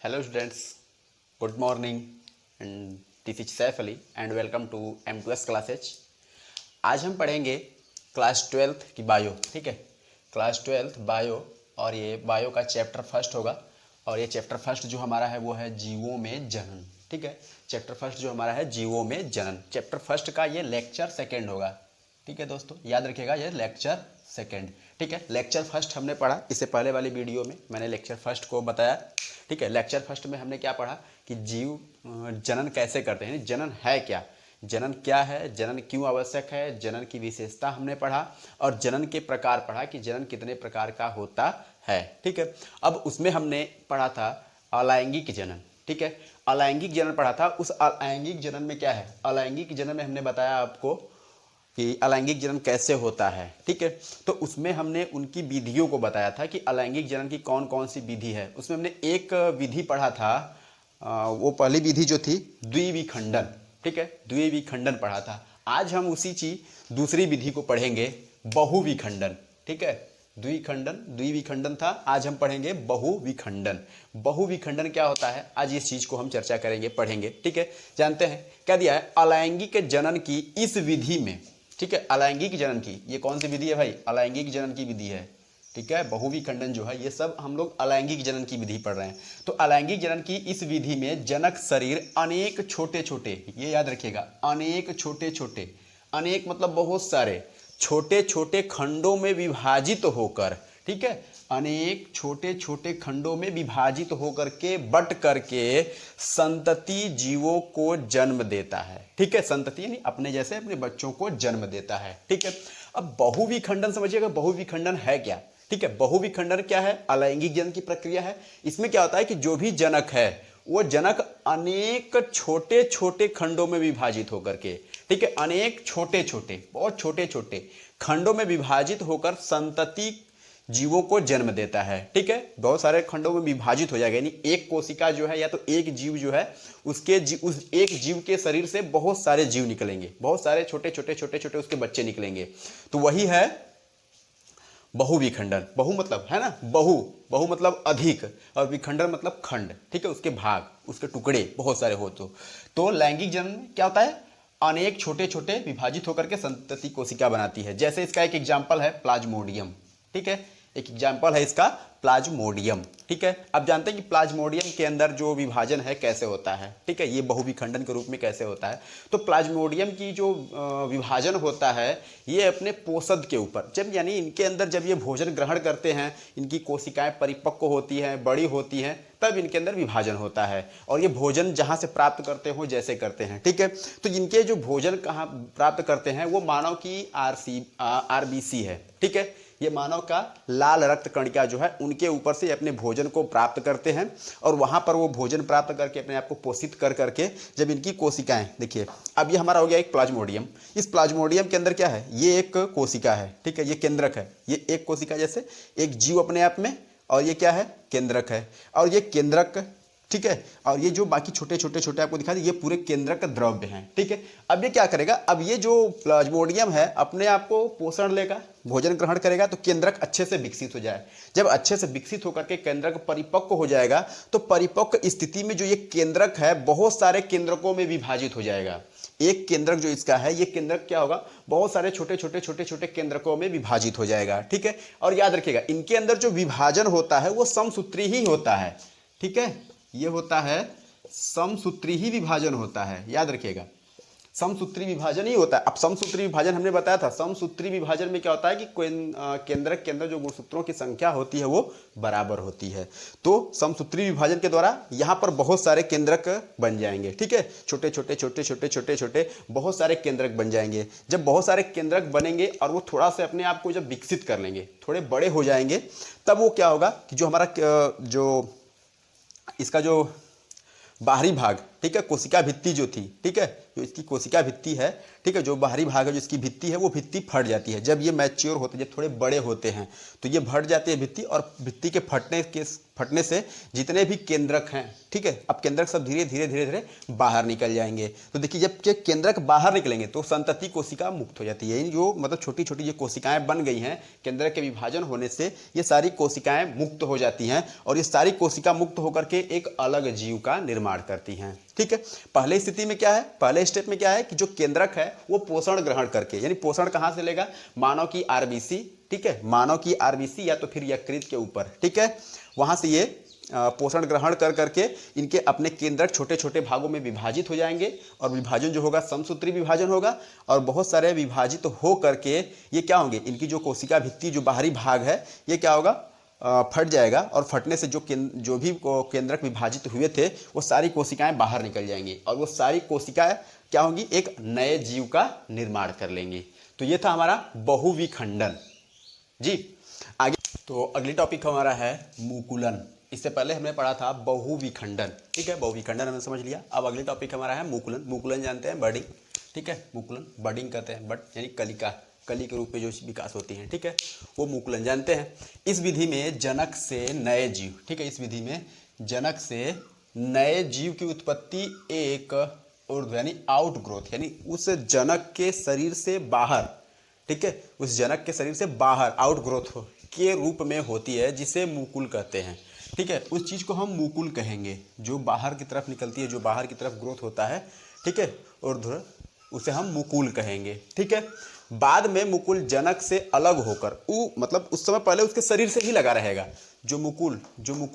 Hello students, good morning and this is Saif Ali and welcome to M2S classes। आज हम पढ़ेंगे class 12th की bio. ठीक है, क्लास 12th बायो और ये बायो का चैप्टर फर्स्ट होगा और ये चैप्टर फर्स्ट जो हमारा है वो है जीवों में जनन। ठीक है, चैप्टर फर्स्ट जो हमारा है जीवों में जनन, चैप्टर फर्स्ट का ये लेक्चर सेकेंड होगा। ठीक है दोस्तों, याद रखिएगा ये लेक्चर सेकेंड। ठीक है, लेक्चर फर्स्ट हमने पढ़ा, इससे पहले वाली वीडियो में मैंने लेक्चर फर्स्ट को बताया। ठीक है, लेक्चर फर्स्ट में हमने क्या पढ़ा कि जीव जनन कैसे करते हैं, जनन है क्या, जनन क्या है, जनन क्यों आवश्यक है, जनन की विशेषता हमने पढ़ा और जनन के प्रकार पढ़ा कि जनन कितने प्रकार का होता है। ठीक है, अब उसमें हमने पढ़ा था अलैंगिक जनन। ठीक है, अलैंगिक जनन पढ़ा था। उस अलैंगिक जनन में क्या है, अलैंगिक जनन में हमने बताया आपको कि अलैंगिक जनन कैसे होता है। ठीक है, तो उसमें हमने उनकी विधियों को बताया था कि अलैंगिक जनन की कौन कौन सी विधि है। उसमें हमने एक विधि पढ़ा था, वो पहली विधि जो थी द्विविखंडन। ठीक है, द्विविखंडन पढ़ा था। आज हम उसी चीज दूसरी विधि को पढ़ेंगे, बहुविखंडन। ठीक है, द्विविखंडन था, आज हम पढ़ेंगे बहुविखंडन। बहुविखंडन क्या होता है, आज इस चीज को हम चर्चा करेंगे, पढ़ेंगे। ठीक है, जानते हैं क्या दिया है, अलैंगिक जनन की इस विधि में। ठीक है, अलैंगिक जनन की ये कौन सी विधि है भाई, अलैंगिक जनन की विधि है। ठीक है, बहुविखंडन जो है ये सब हम लोग अलैंगिक जनन की विधि पढ़ रहे हैं। तो अलैंगिक जनन की इस विधि में जनक शरीर अनेक छोटे छोटे, ये याद रखिएगा, अनेक छोटे छोटे, अनेक मतलब बहुत सारे छोटे छोटे खंडों में विभाजित होकर, ठीक है, अनेक छोटे छोटे खंडों में विभाजित होकर के बट करके संतति जीवों को जन्म देता है। ठीक है, संतति यानी अपने जैसे अपने बच्चों को जन्म देता है। ठीक है, अब बहुविखंडन समझिएगा, बहुविखंडन है क्या। ठीक है, बहुविखंडन क्या है, अलैंगिक जनन की प्रक्रिया है। इसमें क्या होता है कि जो भी जनक है वो जनक अनेक छोटे छोटे खंडों में विभाजित होकर के, ठीक है, अनेक छोटे छोटे, बहुत छोटे छोटे खंडों में विभाजित होकर संतति जीवों को जन्म देता है। ठीक है, बहुत सारे खंडों में विभाजित हो जाएगा, यानी एक कोशिका जो है या तो एक जीव जो है उसके उस एक जीव के शरीर से बहुत सारे जीव निकलेंगे, बहुत सारे छोटे छोटे छोटे छोटे उसके बच्चे निकलेंगे। तो वही है बहुविखंडन। बहु मतलब है ना, बहु मतलब अधिक और विखंडन मतलब खंड। ठीक है, उसके भाग, उसके टुकड़े बहुत सारे हो। तो लैंगिक जनन में क्या होता है, अनेक छोटे छोटे विभाजित होकर के संतति कोशिका बनाती है। जैसे इसका एक एग्जाम्पल है प्लाज्मोडियम। ठीक है, एक एग्जाम्पल है इसका प्लाज्मोडियम। ठीक है, अब जानते हैं कि प्लाज्मोडियम के अंदर जो विभाजन है कैसे होता है। ठीक है, ये बहुविखंडन के रूप में कैसे होता है। तो प्लाज्मोडियम की जो विभाजन होता है ये अपने पोषद के ऊपर, जब यानी इनके अंदर जब ये भोजन ग्रहण करते हैं, इनकी कोशिकाएं परिपक्व होती हैं, बड़ी होती हैं, तब इनके अंदर विभाजन होता है और ये भोजन जहाँ से प्राप्त करते हो जैसे करते हैं। ठीक है, तो इनके जो भोजन कहाँ प्राप्त करते हैं वो मानव की RBC है। ठीक है, ये मानव का लाल रक्त कणिका जो है उनके ऊपर से अपने भोजन को प्राप्त करते हैं और वहाँ पर वो भोजन प्राप्त करके अपने आप को पोषित कर करके जब इनकी कोशिकाएं, देखिए अब ये हमारा हो गया एक प्लाज्मोडियम। इस प्लाज्मोडियम के अंदर क्या है, ये एक कोशिका है। ठीक है, ये केंद्रक है, ये एक कोशिका जैसे एक जीव अपने आप में, और ये क्या है, केंद्रक है, और ये केंद्रक, ठीक है, और ये जो बाकी छोटे छोटे छोटे आपको दिखा दे ये पूरे केंद्रक द्रव्य हैं। ठीक है, अब ये क्या करेगा, अब ये जो प्लाज्मोडियम है अपने आप को पोषण लेगा, भोजन ग्रहण करेगा तो केंद्रक अच्छे से विकसित हो जाए। जब अच्छे से विकसित होकर के केंद्रक परिपक्व हो जाएगा तो परिपक्व स्थिति में जो ये केंद्रक है बहुत सारे केंद्रकों में विभाजित हो जाएगा। एक केंद्रक जो इसका है ये केंद्रक क्या होगा, बहुत सारे छोटे छोटे छोटे छोटे केंद्रकों में विभाजित हो जाएगा। ठीक है, और याद रखिएगा इनके अंदर जो विभाजन होता है वो समसूत्री ही होता है। ठीक है, ये होता है समसूत्री ही विभाजन होता है, याद रखिएगा समसूत्री विभाजन ही होता है। अब समसूत्री विभाजन हमने बताया था, समसूत्री विभाजन में क्या होता है कि केंद्रक के अंदर जो गुणसूत्रों की संख्या होती है वो बराबर होती है। तो समसूत्री विभाजन के द्वारा यहाँ पर बहुत सारे केंद्रक बन जाएंगे। ठीक है, छोटे छोटे छोटे छोटे छोटे छोटे बहुत सारे केंद्रक बन जाएंगे। जब बहुत सारे केंद्रक बनेंगे और वो थोड़ा सा अपने आप को जब विकसित कर लेंगे, थोड़े बड़े हो जाएंगे, तब वो क्या होगा कि जो हमारा जो इसका जो बाहरी भाग, ठीक है, कोशिका भित्ति जो थी, ठीक है, जो इसकी कोशिका भित्ति है, ठीक है, जो बाहरी भाग है जो इसकी भित्ति है वो भित्ति फट जाती है। जब ये मैच्योर होते हैं, जब थोड़े बड़े होते हैं तो ये फट जाती है भित्ति, और भित्ति के फटने से जितने भी केंद्रक हैं, ठीक है, अब केंद्रक सब धीरे धीरे धीरे धीरे बाहर निकल जाएंगे। तो देखिए जब केंद्रक बाहर निकलेंगे तो संतति कोशिका मुक्त हो जाती है। जो मतलब छोटी छोटी जो कोशिकाएं बन गई हैं केंद्रक के विभाजन होने से, ये सारी कोशिकाएं मुक्त हो जाती हैं और ये सारी कोशिका मुक्त होकर के एक अलग जीव का निर्माण करती हैं। ठीक है, पहले स्थिति में क्या है, पहले स्टेप में क्या है कि जो केंद्रक है वो पोषण ग्रहण करके, यानी पोषण कहाँ से लेगा, मानव की आरबीसी, ठीक है, मानव की आरबीसी या तो फिर यकृत के ऊपर, ठीक है, वहां से ये पोषण ग्रहण कर करके इनके अपने केंद्रक छोटे छोटे भागों में विभाजित हो जाएंगे और विभाजन जो होगा समसूत्री विभाजन होगा और बहुत सारे विभाजित हो करके ये क्या होंगे, इनकी जो कोशिका भित्ति जो बाहरी भाग है ये क्या होगा, फट जाएगा और फटने से जो भी केंद्रक विभाजित हुए थे वो सारी कोशिकाएं बाहर निकल जाएंगी और वो सारी कोशिकाएं क्या होंगी, एक नए जीव का निर्माण कर लेंगी। तो ये था हमारा बहुविखंडन जी। आगे तो अगली टॉपिक हमारा है मुकुलन। इससे पहले हमने पढ़ा था बहुविखंडन, ठीक है, बहुविखंडन हमने समझ लिया। अब अगली टॉपिक हमारा है मुकुलन। मुकुलन जानते हैं, बडिंग, ठीक है, मुकुलन बडिंग कहते हैं, बट यानी कलिका, कली के रूप में जो विकास होती हैं, ठीक है, वो मुकुलन जानते हैं। इस विधि में जनक से नए जीव, ठीक है, इस विधि में जनक से नए जीव की उत्पत्ति एक ऊर्ध्व यानी आउटग्रोथ, यानी उस जनक के शरीर से बाहर, ठीक है, उस जनक के शरीर से बाहर आउटग्रोथ के रूप में होती है, जिसे मुकुल कहते हैं। ठीक है, उस चीज़ को हम मुकुल कहेंगे जो बाहर की तरफ निकलती है, जो बाहर की तरफ ग्रोथ होता है, ठीक है, ऊर्ध्व, उसे हम मुकुल कहेंगे। ठीक है, बाद में मुकुल जनक से अलग होकर मतलब उस समय पहले उसके शरीर से ही लगा रहेगा। जो मुकुल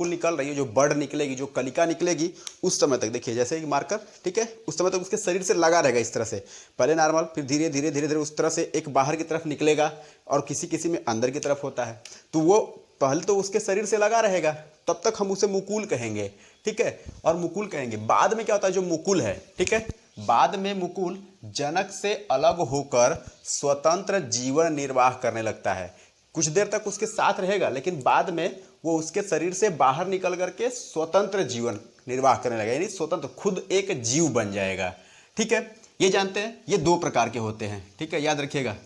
निकल रही है, जो बड निकलेगी, जो कलिका निकलेगी, उस समय तक देखिए जैसे कि मार्कर, ठीक है, उस समय तक उसके शरीर से लगा रहेगा इस तरह से, पहले नॉर्मल, फिर धीरे धीरे धीरे धीरे उस तरह से एक बाहर की तरफ निकलेगा और किसी किसी में अंदर की तरफ होता है। तो वो पहले तो उसके शरीर से लगा रहेगा, तब तक हम उसे मुकुल कहेंगे, ठीक है, और मुकुल कहेंगे। बाद में क्या होता है, जो मुकुल है, ठीक है, बाद में मुकुल जनक से अलग होकर स्वतंत्र जीवन निर्वाह करने लगता है। कुछ देर तक उसके साथ रहेगा, लेकिन बाद में वो उसके शरीर से बाहर निकल करके स्वतंत्र जीवन निर्वाह करने लगेगा, यानी स्वतंत्र खुद एक जीव बन जाएगा। ठीक है, ये जानते हैं, ये दो प्रकार के होते हैं। ठीक है, याद रखिएगा,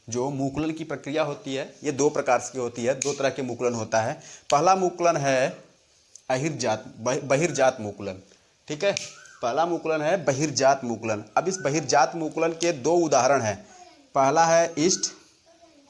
जो मुकुलन की प्रक्रिया होती है ये दो प्रकार की होती है, दो तरह के मुकुलन होता है। पहला मुकुलन है बहिर्जात मुकुलन, ठीक है, पहला मुकुलन है बहिर्जात मुकुलन। अब इस बहिर्जात मुकुलन के दो उदाहरण हैं, पहला है ईस्ट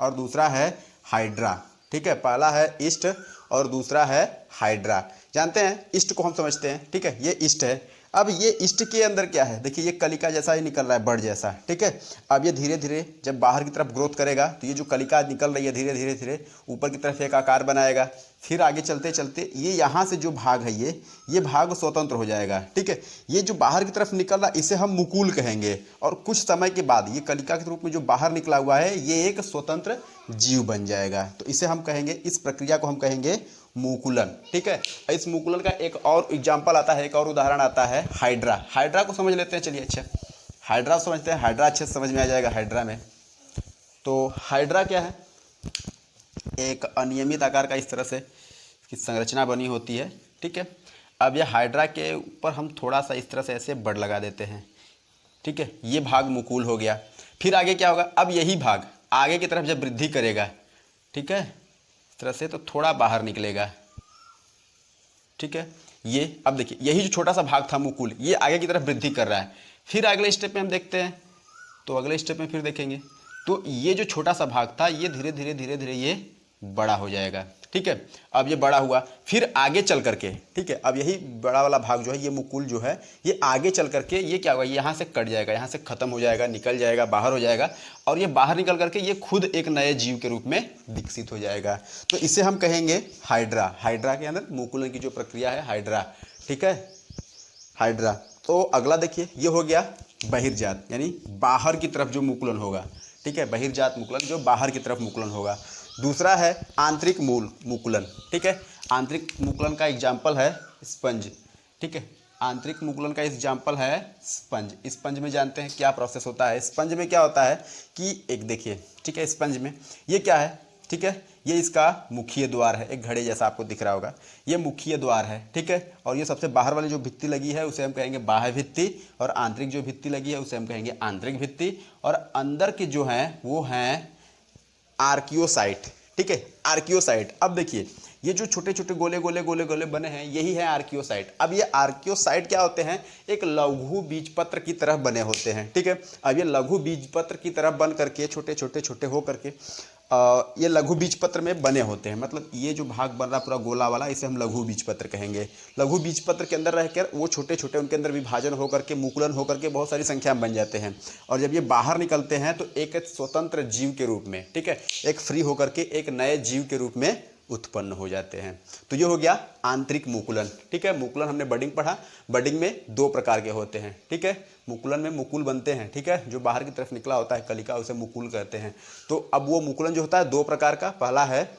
और दूसरा है हाइड्रा। ठीक है, पहला है ईस्ट और दूसरा है हाइड्रा। जानते हैं ईस्ट को हम समझते हैं, ठीक है, ये ईस्ट है। अब ये ईस्ट के अंदर क्या है, देखिए ये कलिका जैसा ही निकल रहा है, बड जैसा, ठीक है। अब ये धीरे धीरे जब बाहर की तरफ ग्रोथ करेगा तो ये जो कलिका निकल रही है धीरे धीरे धीरे ऊपर की तरफ एक आकार बनाएगा, फिर आगे चलते चलते ये यहाँ से जो भाग है ये भाग स्वतंत्र हो जाएगा। ठीक है, ये जो बाहर की तरफ निकल रहा है इसे हम मुकुल कहेंगे, और कुछ समय के बाद ये कलिका के रूप में जो बाहर निकला हुआ है ये एक स्वतंत्र जीव बन जाएगा। तो इसे हम कहेंगे, इस प्रक्रिया को हम कहेंगे मुकुलन। ठीक है, इस मुकुलन का एक और एग्जाम्पल आता है, एक और उदाहरण आता है हाइड्रा। हाइड्रा को समझ लेते हैं, चलिए। अच्छा, हाइड्रा समझते हैं, हाइड्रा अच्छे से समझ में आ जाएगा हाइड्रा में। तो हाइड्रा क्या है, एक अनियमित आकार का इस तरह से इसकी संरचना बनी होती है। ठीक है, अब ये हाइड्रा के ऊपर हम थोड़ा सा इस तरह से ऐसे बड लगा देते हैं। ठीक है, ये भाग मुकुल हो गया। फिर आगे क्या होगा, अब यही भाग आगे की तरफ जब वृद्धि करेगा, ठीक है, इस तरह से, तो थोड़ा बाहर निकलेगा। ठीक है, ये अब देखिए यही जो छोटा सा भाग था मुकुल, ये आगे की तरफ वृद्धि कर रहा है। फिर अगले स्टेप में हम देखते हैं, तो अगले स्टेप में फिर देखेंगे तो ये जो छोटा सा भाग था ये धीरे धीरे धीरे धीरे ये बड़ा हो जाएगा। ठीक है, अब ये बड़ा हुआ, फिर आगे चल करके, ठीक है, अब यही बड़ा वाला भाग जो है, ये मुकुल जो है, ये आगे चल करके ये क्या होगा, यहाँ से कट जाएगा, यहाँ से खत्म हो जाएगा, निकल जाएगा, बाहर हो जाएगा, और ये बाहर निकल करके ये खुद एक नए जीव के रूप में विकसित हो जाएगा। तो इसे हम कहेंगे हाइड्रा। हाइड्रा के अंदर मुकुलन की जो प्रक्रिया है हाइड्रा। ठीक है, हाइड्रा। तो अगला देखिए, ये हो गया बहिर्जात, यानी बाहर की तरफ जो मुकुलन होगा। ठीक है, बहिर्जात मुकुलन, जो बाहर की तरफ मुकुलन होगा। दूसरा है आंतरिक मुकुलन। ठीक है, आंतरिक मुकुलन का एग्जाम्पल है स्पंज। ठीक है, आंतरिक मुकुलन का एग्जाम्पल है स्पंज। स्पंज में जानते हैं क्या प्रोसेस होता है। स्पंज में क्या होता है कि एक देखिए, ठीक है, स्पंज में ये क्या है, ठीक है, ये इसका मुखीय द्वार है, एक घड़े जैसा आपको दिख रहा होगा, ये मुखीय द्वार है, ठीक है। और ये सबसे बाहर वाली जो भित्ति लगी है उसे हम कहेंगे बाह्य भित्ति, और आंतरिक जो भित्ति लगी है उसे हम कहेंगे आंतरिक भित्ति, और अंदर के जो हैं वो हैं आर्कियोसाइट, ठीक है, आर्कियोसाइट। अब देखिए ये जो छोटे छोटे गोले गोले गोले गोले बने हैं यही है आर्कियोसाइट। अब ये आर्कियोसाइट क्या होते हैं, एक लघु बीजपत्र की तरह बने होते हैं, ठीक है। अब ये लघु बीजपत्र की तरह बन करके छोटे छोटे छोटे हो करके ये लघु बीजपत्र में बने होते हैं। मतलब ये जो भाग बन रहा पूरा गोला वाला इसे हम लघु बीजपत्र कहेंगे। लघु बीजपत्र के अंदर रहकर वो छोटे छोटे उनके अंदर विभाजन होकर के मुकुलन होकर के बहुत सारी संख्या में बन जाते हैं, और जब ये बाहर निकलते हैं तो एक स्वतंत्र जीव के रूप में, ठीक है, एक फ्री होकर के एक नए जीव के रूप में उत्पन्न हो जाते हैं। तो ये हो गया आंतरिक मुकुलन, ठीक है। मुकुलन हमने बडिंग पढ़ा, बडिंग में दो प्रकार के होते हैं, ठीक है। मुकुलन में मुकुल बनते हैं, ठीक है, जो बाहर की तरफ निकला होता है कलिका उसे मुकुल कहते हैं। तो अब वो मुकुलन जो होता है दो प्रकार का, पहला है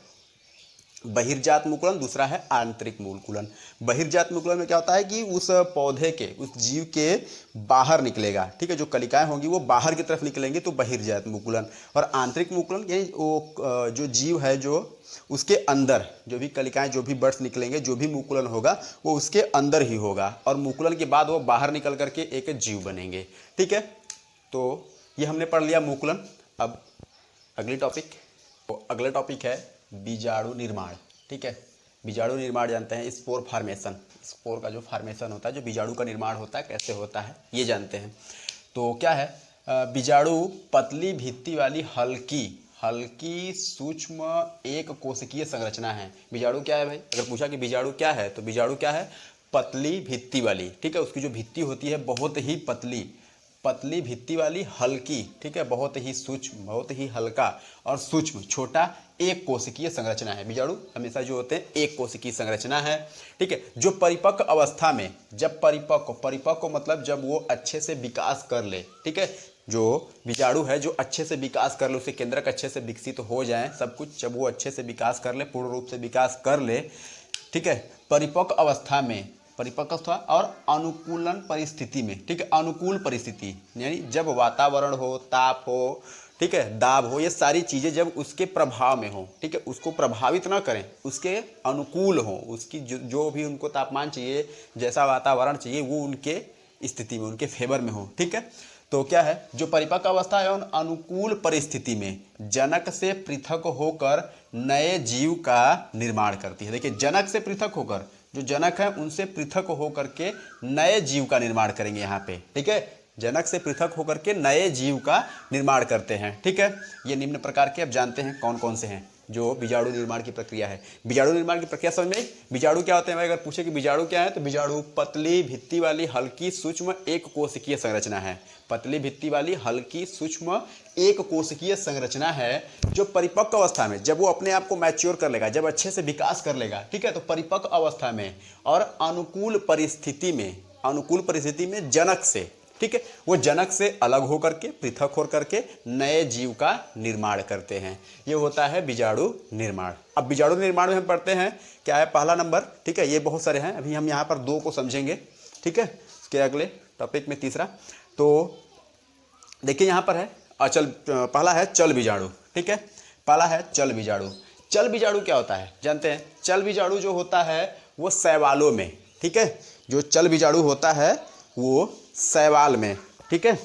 बहिर्जात मुकुलन, दूसरा है आंतरिक मुकुलन। बहिर्जात मुकुलन में क्या होता है कि उस पौधे के, उस जीव के बाहर निकलेगा, ठीक है, जो कलिकाएं होंगी वो बाहर की तरफ निकलेंगी तो बहिर्जात मुकुलन। और आंतरिक मुकुलन यानी वो जो जीव है जो उसके अंदर जो भी कलिकाएं जो भी बर्ड्स निकलेंगे जो भी मुकुलन होगा वो उसके अंदर ही होगा, और मुकुलन के बाद वो बाहर निकल करके एक जीव बनेंगे, ठीक है। तो ये हमने पढ़ लिया मुकुलन। अब अगली टॉपिक, तो अगला टॉपिक है बीजाणु निर्माण, ठीक है। बीजाणु निर्माण जानते हैं, स्पोर फार्मेशन, स्पोर का जो फार्मेशन होता है, जो बीजाणु का निर्माण होता है कैसे होता है ये जानते हैं। तो क्या है, बीजाणु पतली भित्ति वाली हल्की सूक्ष्म एक कोशिकीय संरचना है। बीजाणु क्या है भाई, अगर पूछा कि बीजाणु क्या है तो बीजाणु क्या है, पतली भित्ति वाली, ठीक है, उसकी जो भित्ति होती है बहुत ही पतली भित्ति वाली, हल्की, ठीक है, बहुत ही सूक्ष्म, बहुत ही हल्का और सूक्ष्म छोटा एक कोशिकीय संरचना है। बीजाणु हमेशा जो होते हैं एक कोशिकीय संरचना है, ठीक है, जो परिपक्व अवस्था में, जब परिपक्व मतलब जब वो अच्छे से विकास कर ले, ठीक है, जो बीजाणु है जो अच्छे से विकास कर ले, उसके केंद्रक अच्छे से विकसित हो जाए सब कुछ, जब वो अच्छे से विकास कर ले, पूर्ण रूप से विकास कर ले, ठीक है, परिपक्व अवस्था में, परिपक्वता और अनुकूलन परिस्थिति में, ठीक है, अनुकूल परिस्थिति यानी जब वातावरण हो, ताप हो, ठीक है, दाब हो, ये सारी चीज़ें जब उसके प्रभाव में हो, ठीक है, उसको प्रभावित ना करें, उसके अनुकूल हो, उसकी जो भी उनको तापमान चाहिए, जैसा वातावरण चाहिए वो उनके स्थिति में, उनके फेवर में हो, ठीक है। तो क्या है, जो परिपक्व अवस्था है उन अनुकूल परिस्थिति में जनक से पृथक होकर नए जीव का निर्माण करती है। देखिए जनक से पृथक होकर, जो जनक है उनसे पृथक होकर के नए जीव का निर्माण करेंगे यहाँ पे, ठीक है, जनक से पृथक होकर के नए जीव का निर्माण करते हैं, ठीक है। ये निम्न प्रकार के अब जानते हैं कौन कौन से हैं जो बीजाणु निर्माण की प्रक्रिया है। बीजाणु निर्माण की प्रक्रिया समझ में, बीजाणु क्या होते हैं भाई, अगर पूछे कि बीजाणु क्या है तो बीजाणु पतली भित्ति वाली हल्की सूक्ष्म एक कोशिकीय संरचना है। पतली भित्ति वाली हल्की सूक्ष्म एक कोशिकीय संरचना है जो परिपक्व अवस्था में, जब वो अपने आप को मैच्योर कर लेगा, जब अच्छे से विकास कर लेगा, ठीक है, तो परिपक्व अवस्था में और अनुकूल परिस्थिति में जनक से, ठीक है, वो जनक से अलग होकर के, पृथक होकर के नए जीव का निर्माण करते हैं। ये होता है बीजाणु निर्माण। अब बीजाणु निर्माण में हम पढ़ते हैं क्या है, पहला नंबर, ठीक है, ये बहुत सारे हैं, अभी हम यहाँ पर दो को समझेंगे, ठीक है, उसके अगले टॉपिक में तीसरा। तो देखिए यहाँ पर है अचल, पहला है चल बीजाणु, ठीक है, पहला है चल बीजाणु। चल बीजाणु क्या होता है जानते हैं, चल बीजाणु जो होता है वो शैवालों में, ठीक है, जो चल बीजाणु होता है वो शैवाल में, ठीक है,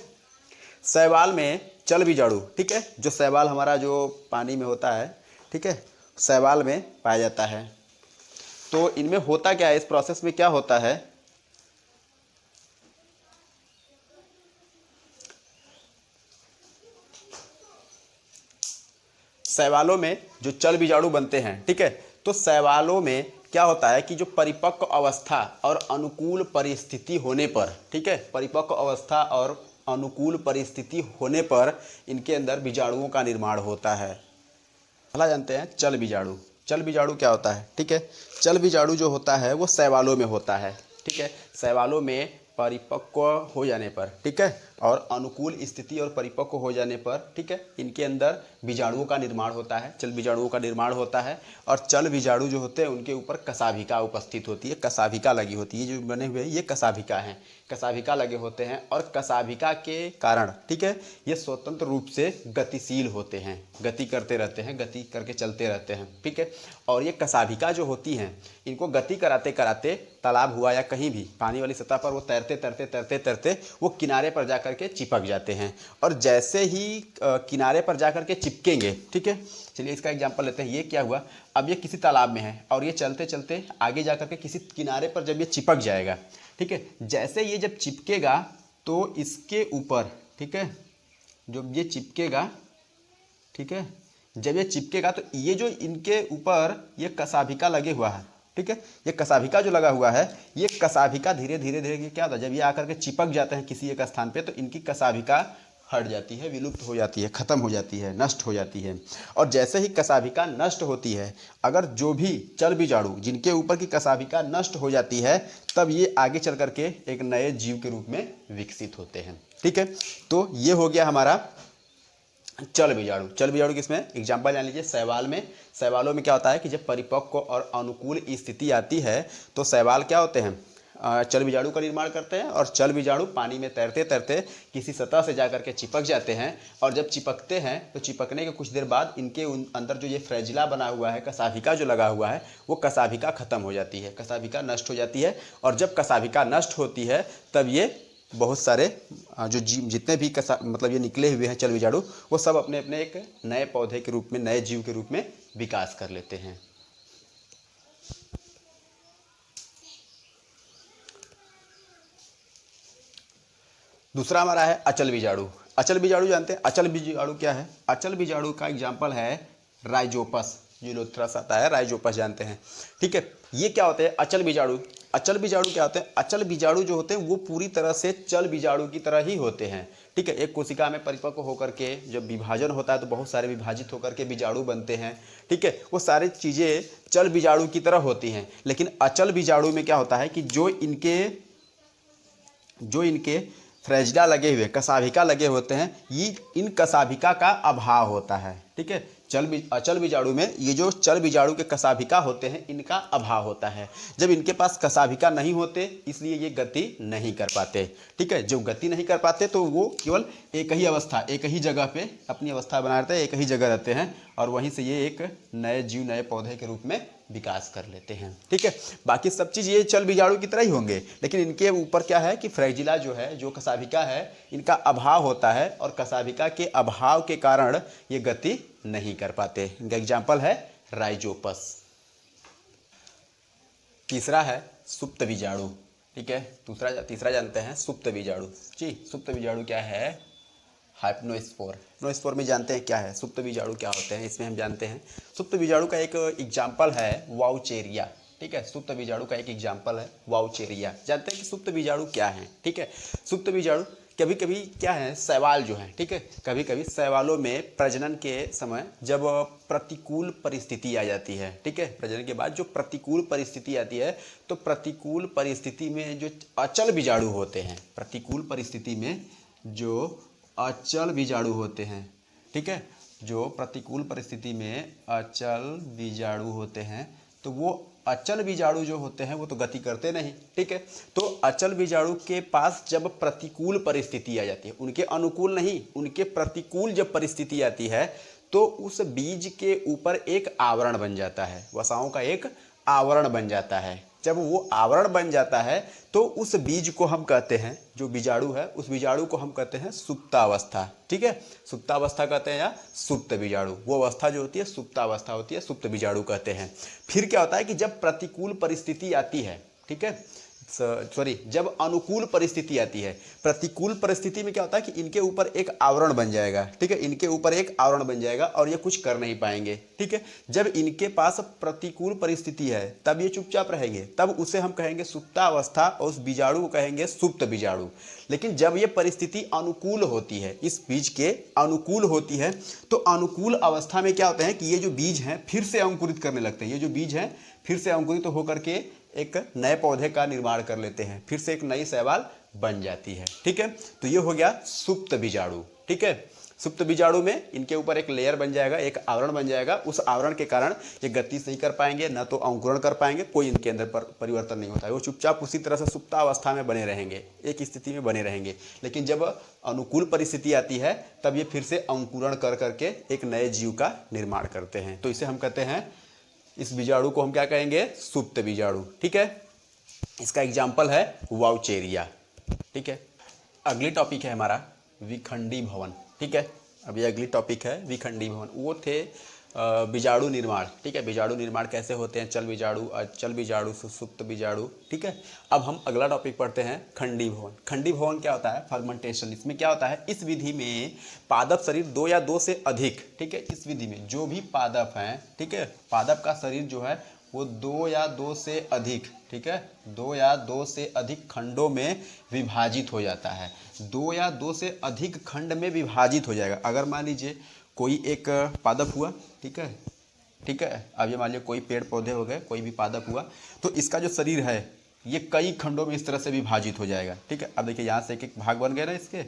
शैवाल में चल बीजाणु, ठीक है, जो शैवाल हमारा जो पानी में होता है, ठीक है, शैवाल में पाया जाता है। तो इनमें होता क्या है, इस प्रोसेस में क्या होता है, शैवालों में जो चल बीजाणु बनते हैं, ठीक है, तो शैवालों में क्या होता है कि जो परिपक्व अवस्था और अनुकूल परिस्थिति होने पर, ठीक है, परिपक्व अवस्था और अनुकूल परिस्थिति होने पर इनके अंदर बीजाणुओं का निर्माण होता है। पहला जानते हैं चल बीजाणु। चल बीजाणु क्या होता है, ठीक है, चल बीजाणु जो होता है वो शैवालों में होता है, ठीक है, शैवालों में परिपक्व हो जाने पर, ठीक है, और अनुकूल स्थिति और परिपक्व हो जाने पर, ठीक है, इनके अंदर बीजाणुओं का निर्माण होता है, चल बीजाणुओं का निर्माण होता है। और चल बीजाणु जो होते हैं उनके ऊपर कसाभिका उपस्थित होती है, कसाभिका लगी होती है। ये जो बने हुए हैं ये कसाभिका हैं, कसाभिका लगे होते हैं। और कसाभिका के कारण, ठीक है, ये स्वतंत्र रूप से गतिशील होते हैं, गति करते रहते हैं, गति करके चलते रहते हैं, ठीक है। और ये कसाभिका जो होती हैं इनको गति कराते कराते तालाब हुआ या कहीं भी पानी वाली सतह पर वो तैरते तैरते तैरते तैरते वो किनारे पर जाकर के चिपक जाते हैं। और जैसे ही किनारे पर जाकर के चिपकेंगे, ठीक है, चलिए इसका एग्जांपल लेते हैं। ये क्या हुआ, अब ये किसी तालाब में है और ये चलते चलते आगे जाकर के किसी किनारे पर जब ये चिपक जाएगा, ठीक है, जैसे ये जब चिपकेगा तो इसके ऊपर, ठीक है, जब ये चिपकेगा, ठीक है, जब ये चिपकेगा तो ये जो इनके ऊपर ये कसाभिका लगे हुआ है, ठीक है, ये कसाभिका जो लगा हुआ है, ये कसाभिका धीरे धीरे धीरे क्या होता है, जब ये आकर के चिपक जाते हैं किसी एक स्थान पे तो इनकी कसाभिका हट जाती है, विलुप्त हो जाती है, खत्म हो जाती है, नष्ट हो जाती है। और जैसे ही कसाभिका नष्ट होती है, अगर जो भी चल बीजाणु जिनके ऊपर की कसाभिका नष्ट हो जाती है तब ये आगे चल करके एक नए जीव के रूप में विकसित होते हैं, ठीक है। तो ये हो गया हमारा चल बीजाणु। चल बीजाणु किसमें, एग्जाम्पल जान लीजिए, शैवाल में। शैवालों में क्या होता है कि जब परिपक्व और अनुकूल स्थिति आती है तो शैवाल क्या होते हैं, चल बीजाणु का निर्माण करते हैं। और चल बीजाणु पानी में तैरते तैरते किसी सतह से जाकर के चिपक जाते हैं। और जब चिपकते हैं तो चिपकने के कुछ देर बाद इनके अंदर जो ये फ्लैजिला बना हुआ है, कसाभिका जो लगा हुआ है, वो कसाभिका खत्म हो जाती है, कसाभिका नष्ट हो जाती है। और जब कसाभिका नष्ट होती है तब ये बहुत सारे जो जीव जितने भी मतलब ये निकले हुए हैं चल बीजाणु, वो सब अपने अपने एक नए पौधे के रूप में, नए जीव के रूप में विकास कर लेते हैं। दूसरा हमारा है अचल बीजाणु। अचल बीजाणु जानते हैं, अचल बीजाणु क्या है, अचल बीजाणु का एग्जाम्पल है राइजोपस, यूलोथ्रस आता है, राइजोपस जानते हैं, ठीक है। ये क्या होते हैं अचल बीजाणु, अचल बीजाणु क्या होते हैं, अचल बीजाणु जो होते हैं वो पूरी तरह से चल बीजाणु की तरह ही होते हैं, ठीक है। एक कोशिका में परिपक्व होकर के जब विभाजन होता है तो बहुत सारे विभाजित होकर के बीजाणु बनते हैं, ठीक है। वो सारी चीज़ें चल बीजाणु की तरह होती हैं। लेकिन अचल बीजाणु में क्या होता है कि जो इनके फ्लैजिला लगे हुए, कसाभिका लगे होते हैं, ये इन कसाभिका का अभाव होता है, ठीक है। अचल बीजाणु में ये जो चल बीजाणु के कसाभिका होते हैं इनका अभाव होता है। जब इनके पास कसाभिका नहीं होते इसलिए ये गति नहीं कर पाते, ठीक है। जो गति नहीं कर पाते तो वो केवल एक ही अवस्था, एक ही जगह पे अपनी अवस्था बना रहते हैं, एक ही जगह रहते हैं और वहीं से ये एक नए जीव, नए पौधे के रूप में विकास कर लेते हैं, ठीक है। बाकी सब चीज़ ये चल बीजाणु की तरह ही होंगे, लेकिन इनके ऊपर क्या है कि फ्लैजिला जो है, जो कसाभिका है, इनका अभाव होता है और कसाभिका के अभाव के कारण ये गति नहीं कर पाते। इनका एग्जाम्पल है राइजोपस। तीसरा है सुप्त बीजाणु, ठीक है। तीसरा जानते हैं सुप्त बीजाणु। जी, सुप्त बीजाणु क्या है, हाइप्नोस्पोर। हाइप्नोस्पोर में जानते हैं क्या है, सुप्त बीजाणु क्या होते हैं, इसमें हम जानते हैं। सुप्त बीजाणु का एक एग्जाम्पल है वाउचेरिया, ठीक है। सुप्त बीजाणु का एक एग्जाम्पल है वाउचेरिया। जानते हैं कि सुप्त बीजाणु क्या है, ठीक है। सुप्त बीजाणु कभी कभी क्या है, शैवाल जो है, ठीक है, कभी कभी शैवालों में प्रजनन के समय जब प्रतिकूल परिस्थिति आ जाती है, ठीक है, प्रजनन के बाद जो प्रतिकूल परिस्थिति आती है तो प्रतिकूल परिस्थिति में जो अचल बीजाणु होते हैं, प्रतिकूल परिस्थिति में जो अचल बीजाणु होते हैं, ठीक है, जो प्रतिकूल परिस्थिति में अचल बीजाणु होते हैं तो वो अचल बीजाणु जो होते हैं वो तो गति करते नहीं, ठीक है। तो अचल बीजाणु के पास जब प्रतिकूल परिस्थिति आ जाती है, उनके अनुकूल नहीं, उनके प्रतिकूल जब परिस्थिति आती है तो उस बीज के ऊपर एक आवरण बन जाता है, वसाओं का एक आवरण बन जाता है। जब वो आवरण बन जाता है तो उस बीज को हम कहते हैं, जो बीजाणु है उस बीजाणु को हम कहते हैं सुप्तावस्था, ठीक है। सुप्तावस्था कहते हैं या सुप्त बीजाणु, वो अवस्था जो होती है सुप्तावस्था होती है, सुप्त बीजाणु कहते हैं। फिर क्या होता है कि जब प्रतिकूल परिस्थिति आती है, ठीक है, जब अनुकूल परिस्थिति आती है, प्रतिकूल परिस्थिति में क्या होता है कि इनके ऊपर एक आवरण बन जाएगा, ठीक है, इनके ऊपर एक आवरण बन जाएगा और ये कुछ कर नहीं पाएंगे, ठीक है। जब इनके पास प्रतिकूल परिस्थिति है तब ये चुपचाप रहेंगे, तब उसे हम कहेंगे सुप्तावस्था और उस बीजाणु को कहेंगे सुप्त बीजाणु। लेकिन जब ये परिस्थिति अनुकूल होती है, इस बीज के अनुकूल होती है, तो अनुकूल अवस्था में क्या होता है कि ये जो बीज हैं फिर से अंकुरित करने लगते हैं, ये जो बीज हैं फिर से अंकुरित होकर के एक नए पौधे का निर्माण कर लेते हैं, फिर से एक नई शैवाल बन जाती है। ठीक है, तो ये हो गया सुप्त बीजाणु। ठीक है, सुप्त बीजाणु में इनके ऊपर एक लेयर बन जाएगा, एक आवरण बन जाएगा। उस आवरण के कारण ये गति नहीं कर पाएंगे, न तो अंकुरण कर पाएंगे, कोई इनके अंदर परिवर्तन नहीं होता है। वो चुपचाप उसी तरह से सुप्तावस्था में बने रहेंगे, एक स्थिति में बने रहेंगे। लेकिन जब अनुकूल परिस्थिति आती है तब ये फिर से अंकुरण कर करके एक नए जीव का निर्माण करते हैं। तो इसे हम कहते हैं, इस बीजाणु को हम क्या कहेंगे, सुप्त बीजाणु। ठीक है, इसका एग्जाम्पल है वाउचेरिया। ठीक है, अगली टॉपिक है हमारा विखंडी भवन। ठीक है, अभी अगली टॉपिक है विखंडी भवन। वो थे बीजाणु निर्माण। ठीक है, बीजाणु निर्माण कैसे होते हैं, चल बीजाणु, सुप्त बीजाणु। ठीक है, अब हम अगला टॉपिक पढ़ते हैं खंडी भवन। खंडी भवन क्या होता है, फर्मेंटेशन। इसमें क्या होता है, इस विधि में पादप शरीर 2 या 2 से अधिक, ठीक है, इस विधि में जो भी पादप हैं, ठीक है, पादप का शरीर जो है वो 2 या 2 से अधिक, ठीक है, 2 या 2 से अधिक खंडों में विभाजित हो जाता है। 2 या 2 से अधिक खंड में विभाजित हो जाएगा। अगर मान लीजिए कोई एक पादप हुआ, ठीक है, ठीक है, अब ये मान लीजिए कोई पेड़ पौधे हो गए, कोई भी पादप हुआ, तो इसका जो शरीर है ये कई खंडों में इस तरह से विभाजित हो जाएगा। ठीक है, अब देखिए यहाँ से एक एक भाग बन गए ना इसके,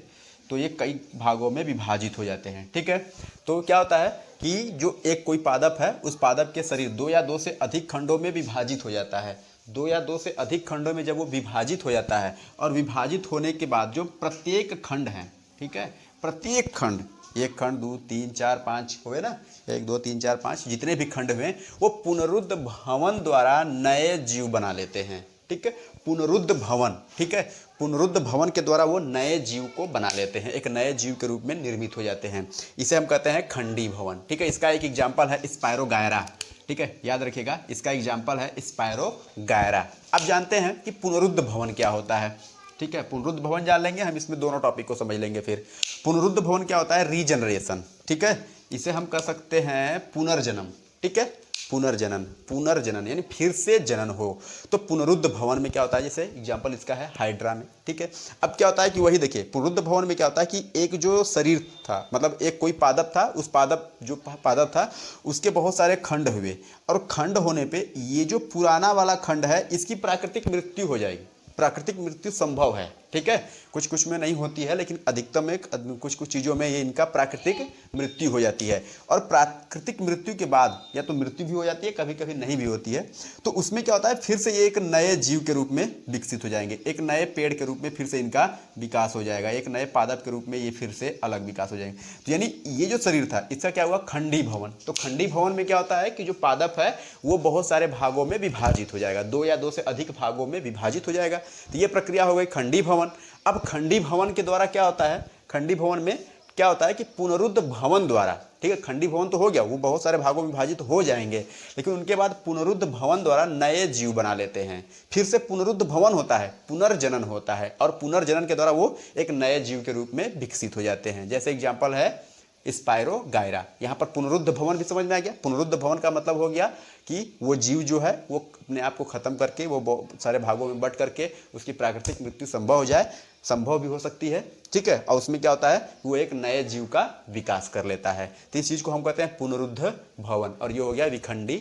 तो ये कई भागों में विभाजित हो जाते हैं। ठीक है, तो क्या होता है कि जो एक कोई पादप है, उस पादप के शरीर 2 या 2 से अधिक खंडों में विभाजित हो जाता है। 2 या 2 से अधिक खंडों में जब वो विभाजित हो जाता है, और विभाजित होने के बाद जो प्रत्येक खंड है, ठीक है, प्रत्येक खंड, 1 खंड 2 3 4 5 हुए ना, 1 2 3 4 5 जितने भी खंड हुए वो पुनरुद्ध भवन द्वारा नए जीव बना लेते हैं। ठीक है, पुनरुद्ध भवन, ठीक है, पुनरुद्ध भवन के द्वारा वो नए जीव को बना लेते हैं, एक नए जीव के रूप में निर्मित हो जाते हैं। इसे हम कहते हैं खंडी भवन। ठीक है, इसका एक एग्जाम्पल है स्पायरोगायरा। ठीक है, याद रखिएगा, इसका एग्जाम्पल है स्पायरोगायरा। अब जानते हैं कि पुनरुद्ध भवन क्या होता है। ठीक है, पुनरुद्ध भवन जान लेंगे हम, इसमें दोनों टॉपिक को समझ लेंगे। फिर पुनरुद्ध भवन क्या होता है, रीजनरेशन। ठीक है, इसे हम कह सकते हैं पुनर्जन्म। ठीक है, पुनर्जनन यानी फिर से जनन हो। तो पुनरुद्ध भवन में क्या होता है, जैसे एग्जाम्पल इसका है हाइड्रा में। ठीक है, अब क्या होता है कि वही देखिए, पुनरुद्ध भवन में क्या होता है कि एक जो शरीर था, मतलब एक कोई पादप था, उस पादप था उसके बहुत सारे खंड हुए, और खंड होने पे ये जो पुराना वाला खंड है इसकी प्राकृतिक मृत्यु हो जाएगी। प्राकृतिक मृत्यु संभव है। ठीक है, कुछ कुछ में नहीं होती है, लेकिन अधिकतम में कुछ कुछ चीज़ों में ये इनका प्राकृतिक मृत्यु हो जाती है। और प्राकृतिक मृत्यु के बाद या तो मृत्यु भी हो जाती है, कभी कभी नहीं भी होती है, तो उसमें क्या होता है, फिर से ये एक नए जीव के रूप में विकसित हो जाएंगे, एक नए पेड़ के रूप में फिर से इनका विकास हो जाएगा, एक नए पादप के रूप में ये फिर से अलग विकास हो जाएंगे। तो यानी ये जो शरीर था इसका क्या हुआ, खंडी भवन। तो खंडी भवन में क्या होता है कि जो पादप है वो बहुत सारे भागों में विभाजित हो जाएगा, 2 या 2 से अधिक भागों में विभाजित हो जाएगा। तो ये प्रक्रिया हो गई खंडी भवन। अब खंडी भवन के द्वारा क्या होता है, खंडी भवन में क्या होता है कि पुनरुद्ध भवन द्वारा, ठीक है, खंडी भवन तो हो गया, वो बहुत सारे भागों में विभाजित हो जाएंगे, लेकिन उनके बाद पुनरुद्ध भवन द्वारा नए जीव बना लेते हैं। फिर से पुनरुद्ध भवन होता है, पुनर्जनन होता है, और पुनर्जनन के द्वारा वो एक नए जीव के रूप में विकसित हो जाते हैं। जैसे एग्जाम्पल है स्पायरोगायरा। यहाँ पर पुनरुद्ध भवन भी समझ में आ गया। पुनरुद्ध भवन का मतलब हो गया कि वो जीव जो है वो अपने आप को खत्म करके, वो बहुत सारे भागों में बट करके उसकी प्राकृतिक मृत्यु संभव हो जाए, संभव भी हो सकती है। ठीक है, और उसमें क्या होता है, वो एक नए जीव का विकास कर लेता है। तो इस चीज़ को हम कहते हैं पुनरुद्ध भवन, और ये हो गया विखंडी,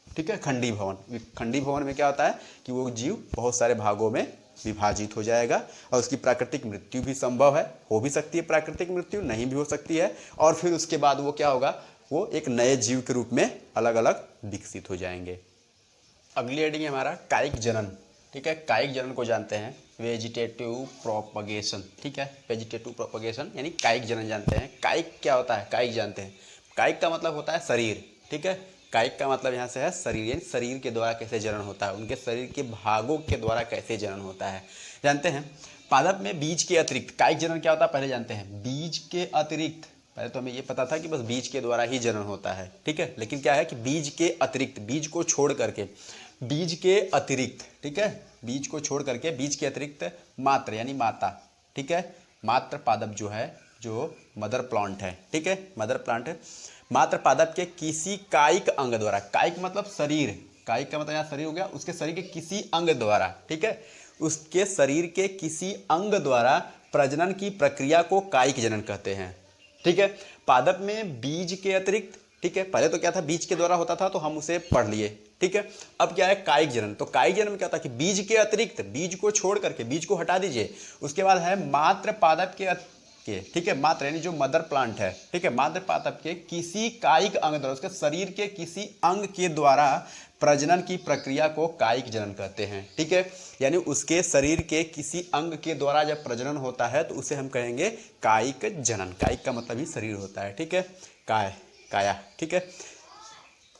ठीक है, खंडी भवन। खंडी भवन में क्या होता है कि वो जीव बहुत सारे भागों में विभाजित हो जाएगा, और उसकी प्राकृतिक मृत्यु भी संभव है, हो भी सकती है प्राकृतिक मृत्यु, नहीं भी हो सकती है, और फिर उसके बाद वो क्या होगा, वो एक नए जीव के रूप में अलग अलग विकसित हो जाएंगे। अगली हेडिंग है हमारा कायिक जनन। ठीक है, कायिक जनन को जानते हैं, वेजिटेटिव प्रोपगेशन। ठीक है, वेजिटेटिव प्रोपगेशन यानी कायिक जनन जानते हैं। कायिक क्या होता है, कायिक जानते हैं। कायिक का मतलब होता है शरीर। ठीक है, कायिक का मतलब यहाँ से है शरीर, यानी शरीर के द्वारा कैसे जनन होता है, उनके शरीर के भागों के द्वारा कैसे जनन होता है। जानते हैं, पादप में बीज के अतिरिक्त कायिक जनन क्या होता है पहले जानते हैं। बीज के अतिरिक्त, पहले तो हमें ये पता था कि बस बीज के द्वारा ही जनन होता है, ठीक है, लेकिन क्या है कि बीज के अतिरिक्त, बीज को छोड़ करके, बीज के अतिरिक्त, ठीक है, बीज को छोड़ करके बीज के अतिरिक्त मात्र यानी माता, ठीक है, मात्र पादप जो है, जो मदर प्लांट है, ठीक है, मदर प्लांट है, मात्र पादप के किसी कायिक अंग द्वारा, कायिक मतलब शरीर, कायिक का मतलब यहाँ शरीर हो गया, उसके शरीर के किसी अंग द्वारा, ठीक है, उसके शरीर के किसी अंग द्वारा प्रजनन की प्रक्रिया को कायिक जनन कहते हैं। ठीक है, पादप में बीज के अतिरिक्त, ठीक है, पहले तो क्या था बीज के द्वारा होता था तो हम उसे पढ़ लिए, ठीक है। अब क्या है कायिक जनन, तो कायिक जनन में क्या होता है कि बीज के अतिरिक्त, बीज को छोड़ करके, बीज को हटा दीजिए, उसके बाद है मात्र पादप के, ठीक है, मात्र यानी जो मदर प्लांट है, ठीक है, मात्र पादप के किसी कायिक अंग द्वारा, उसके शरीर के किसी अंग के द्वारा प्रजनन की प्रक्रिया को कायिक जनन कहते हैं, ठीक है। यानी उसके शरीर के किसी अंग के द्वारा जब प्रजनन होता है तो उसे हम कहेंगे कायिक जनन। कायिक का मतलब ही शरीर होता है, ठीक है, काया, ठीक है,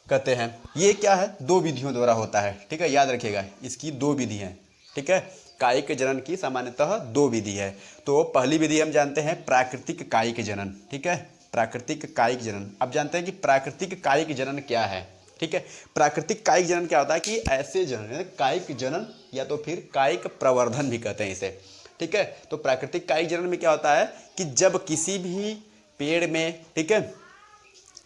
कहते हैं। ये क्या है, दो विधियों द्वारा होता है, ठीक है, याद रखिएगा इसकी दो विधि हैं, ठीक है। कायिक जनन की सामान्यतः दो विधि है। तो पहली विधि हम जानते हैं प्राकृतिक कायिक जनन, ठीक है, प्राकृतिक कायिक जनन। अब जानते हैं कि प्राकृतिक कायिक जनन क्या है, ठीक है। प्राकृतिक कायिक जनन क्या होता है कि ऐसे जनन, कायिक जनन या तो फिर कायिक प्रवर्धन भी कहते हैं इसे, ठीक है। तो प्राकृतिक कायिक जनन में क्या होता है कि जब किसी भी पेड़ में, ठीक है,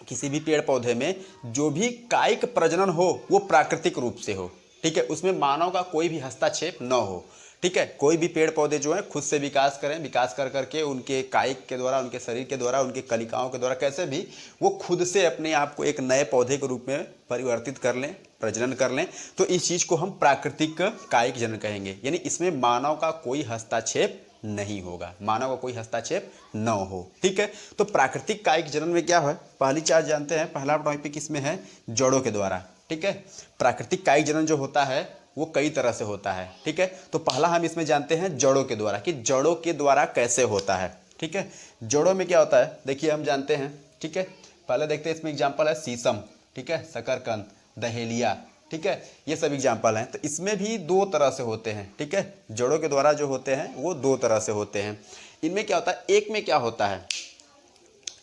किसी भी पेड़ पौधे में जो भी कायिक प्रजनन हो वो प्राकृतिक रूप से हो, ठीक है, उसमें मानव का कोई भी हस्तक्षेप न हो, ठीक है। कोई भी पेड़ पौधे जो है खुद से विकास करें, विकास कर करके उनके कायिक के द्वारा, उनके शरीर के द्वारा, उनके कलिकाओं के द्वारा, कैसे भी वो खुद से अपने आप को एक नए पौधे के रूप में परिवर्तित कर लें, प्रजनन कर लें, तो इस चीज़ को हम प्राकृतिक कायिक जनन कहेंगे। यानी इसमें मानव का कोई हस्तक्षेप नहीं होगा, मानव का कोई हस्तक्षेप न हो, ठीक है। तो प्राकृतिक कायिक जनन में क्या है, पहली चार्ज जानते हैं, पहला टॉपिक इसमें है जड़ों के द्वारा, ठीक है। प्राकृतिक कायिक जनन जो होता है वो कई तरह से होता है, ठीक है। तो पहला हम इसमें जानते हैं जड़ों के द्वारा, कि जड़ों के द्वारा कैसे होता है, ठीक है। जड़ों में क्या होता है, देखिए हम जानते हैं, ठीक है। पहले देखते हैं, इसमें एग्जाम्पल है शीशम, ठीक है, शकरकंद, दहेलिया, ठीक है, ये सब एग्जाम्पल हैं। तो इसमें भी दो तरह से होते हैं, ठीक है, जड़ों के द्वारा जो होते हैं वो दो तरह से होते हैं। इनमें क्या होता है, एक में क्या होता है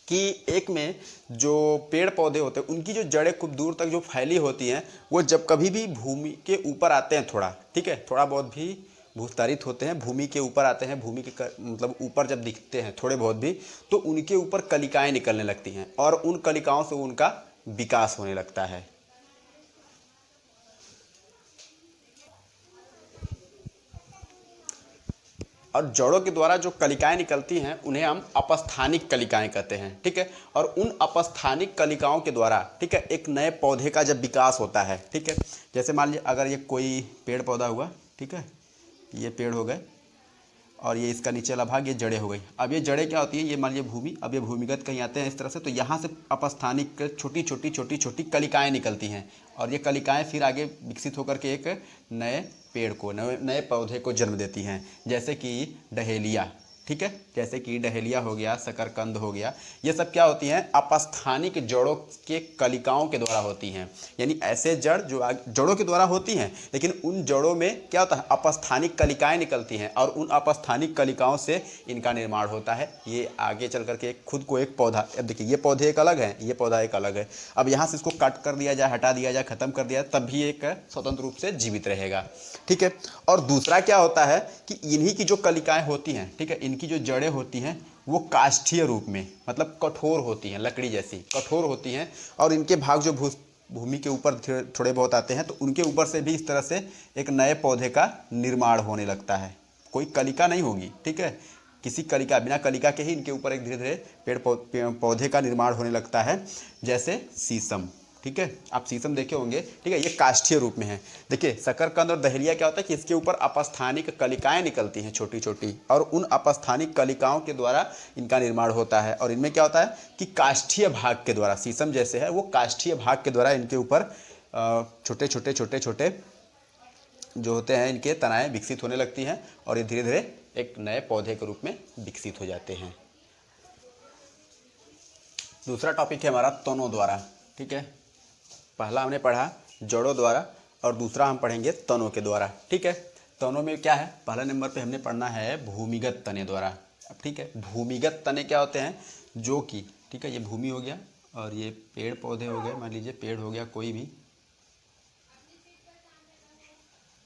कि एक में जो पेड़ पौधे होते हैं उनकी जो जड़ें खूब दूर तक जो फैली होती हैं, वो जब कभी भी भूमि के ऊपर आते हैं थोड़ा, ठीक है, थोड़ा बहुत भी भूस्तारित होते हैं, भूमि के ऊपर आते हैं, भूमि के मतलब ऊपर जब दिखते हैं थोड़े बहुत भी, तो उनके ऊपर कलिकाएं निकलने लगती हैं और उन कलिकाओं से उनका विकास होने लगता है। और जड़ों के द्वारा जो कलिकाएं निकलती हैं उन्हें हम अपस्थानिक कलिकाएं कहते हैं, ठीक है। और उन अपस्थानिक कलिकाओं के द्वारा, ठीक है, एक नए पौधे का जब विकास होता है, ठीक है, जैसे मान लीजिए अगर ये कोई पेड़ पौधा हुआ, ठीक है, ये पेड़ हो गए और ये इसका नीचे वाला भाग, ये जड़ें हो गई। अब ये जड़ें क्या होती है, ये मान लीजिए भूमि, अब ये भूमिगत कहीं आते हैं इस तरह से, तो यहाँ से अपस्थानिक छोटी छोटी कलिकाएँ निकलती हैं और ये कलिकाएँ फिर आगे विकसित होकर के एक नए पेड़ को, नए पौधे को जन्म देती हैं, जैसे कि डहेलिया, ठीक है, जैसे कि डहेलिया हो गया, शकरकंद हो गया, ये सब क्या होती हैं, अपस्थानिक जड़ों के कलिकाओं के द्वारा होती हैं। यानी ऐसे जड़ जो जड़ों के द्वारा होती हैं, लेकिन उन जड़ों में क्या होता है, अपस्थानिक कलिकाएं निकलती हैं और उन अपस्थानिक कलिकाओं से इनका निर्माण होता है। ये आगे चल करके खुद को एक पौधा, अब देखिए ये पौधे एक अलग हैं, ये पौधा एक अलग है, अब यहाँ से इसको कट कर दिया जाए, हटा दिया जाए, ख़त्म कर दिया, तब भी एक स्वतंत्र रूप से जीवित रहेगा, ठीक है। और दूसरा क्या होता है कि इन्हीं की जो कलिकाएं होती हैं, ठीक है, इनकी जो जड़ें होती हैं वो काष्ठीय रूप में, मतलब कठोर होती हैं, लकड़ी जैसी कठोर होती हैं, और इनके भाग जो भूमि के ऊपर थोड़े बहुत आते हैं, तो उनके ऊपर से भी इस तरह से एक नए पौधे का निर्माण होने लगता है। कोई कलिका नहीं होगी, ठीक है, किसी कलिका, बिना कलिका के ही इनके ऊपर एक धीरे धीरे पेड़ पौधे का निर्माण होने लगता है, जैसे शीशम, ठीक है, आप शीशम देखे होंगे, ठीक है, ये काष्ठीय रूप में है। देखिए शकरकंद और दहेलिया क्या होता है कि इसके ऊपर अपस्थानिक कलिकाएं निकलती हैं छोटी छोटी, और उन अपस्थानिक कलिकाओं के द्वारा इनका निर्माण होता है। और इनमें क्या होता है कि काष्ठीय भाग के द्वारा, शीशम जैसे है वो काष्ठीय भाग के द्वारा इनके ऊपर छोटे छोटे जो होते हैं इनके तनाएँ विकसित होने लगती हैं और ये धीरे धीरे एक नए पौधे के रूप में विकसित हो जाते हैं। दूसरा टॉपिक है हमारा तनों द्वारा, ठीक है, पहला हमने पढ़ा जड़ों द्वारा और दूसरा हम पढ़ेंगे तनों के द्वारा, ठीक है। तनों में क्या है, पहला नंबर पे हमने पढ़ना है भूमिगत तने द्वारा। अब ठीक है, भूमिगत तने क्या होते हैं, जो कि, ठीक है, ये भूमि हो गया और ये पेड़ पौधे हो गए, मान लीजिए पेड़ हो गया कोई भी,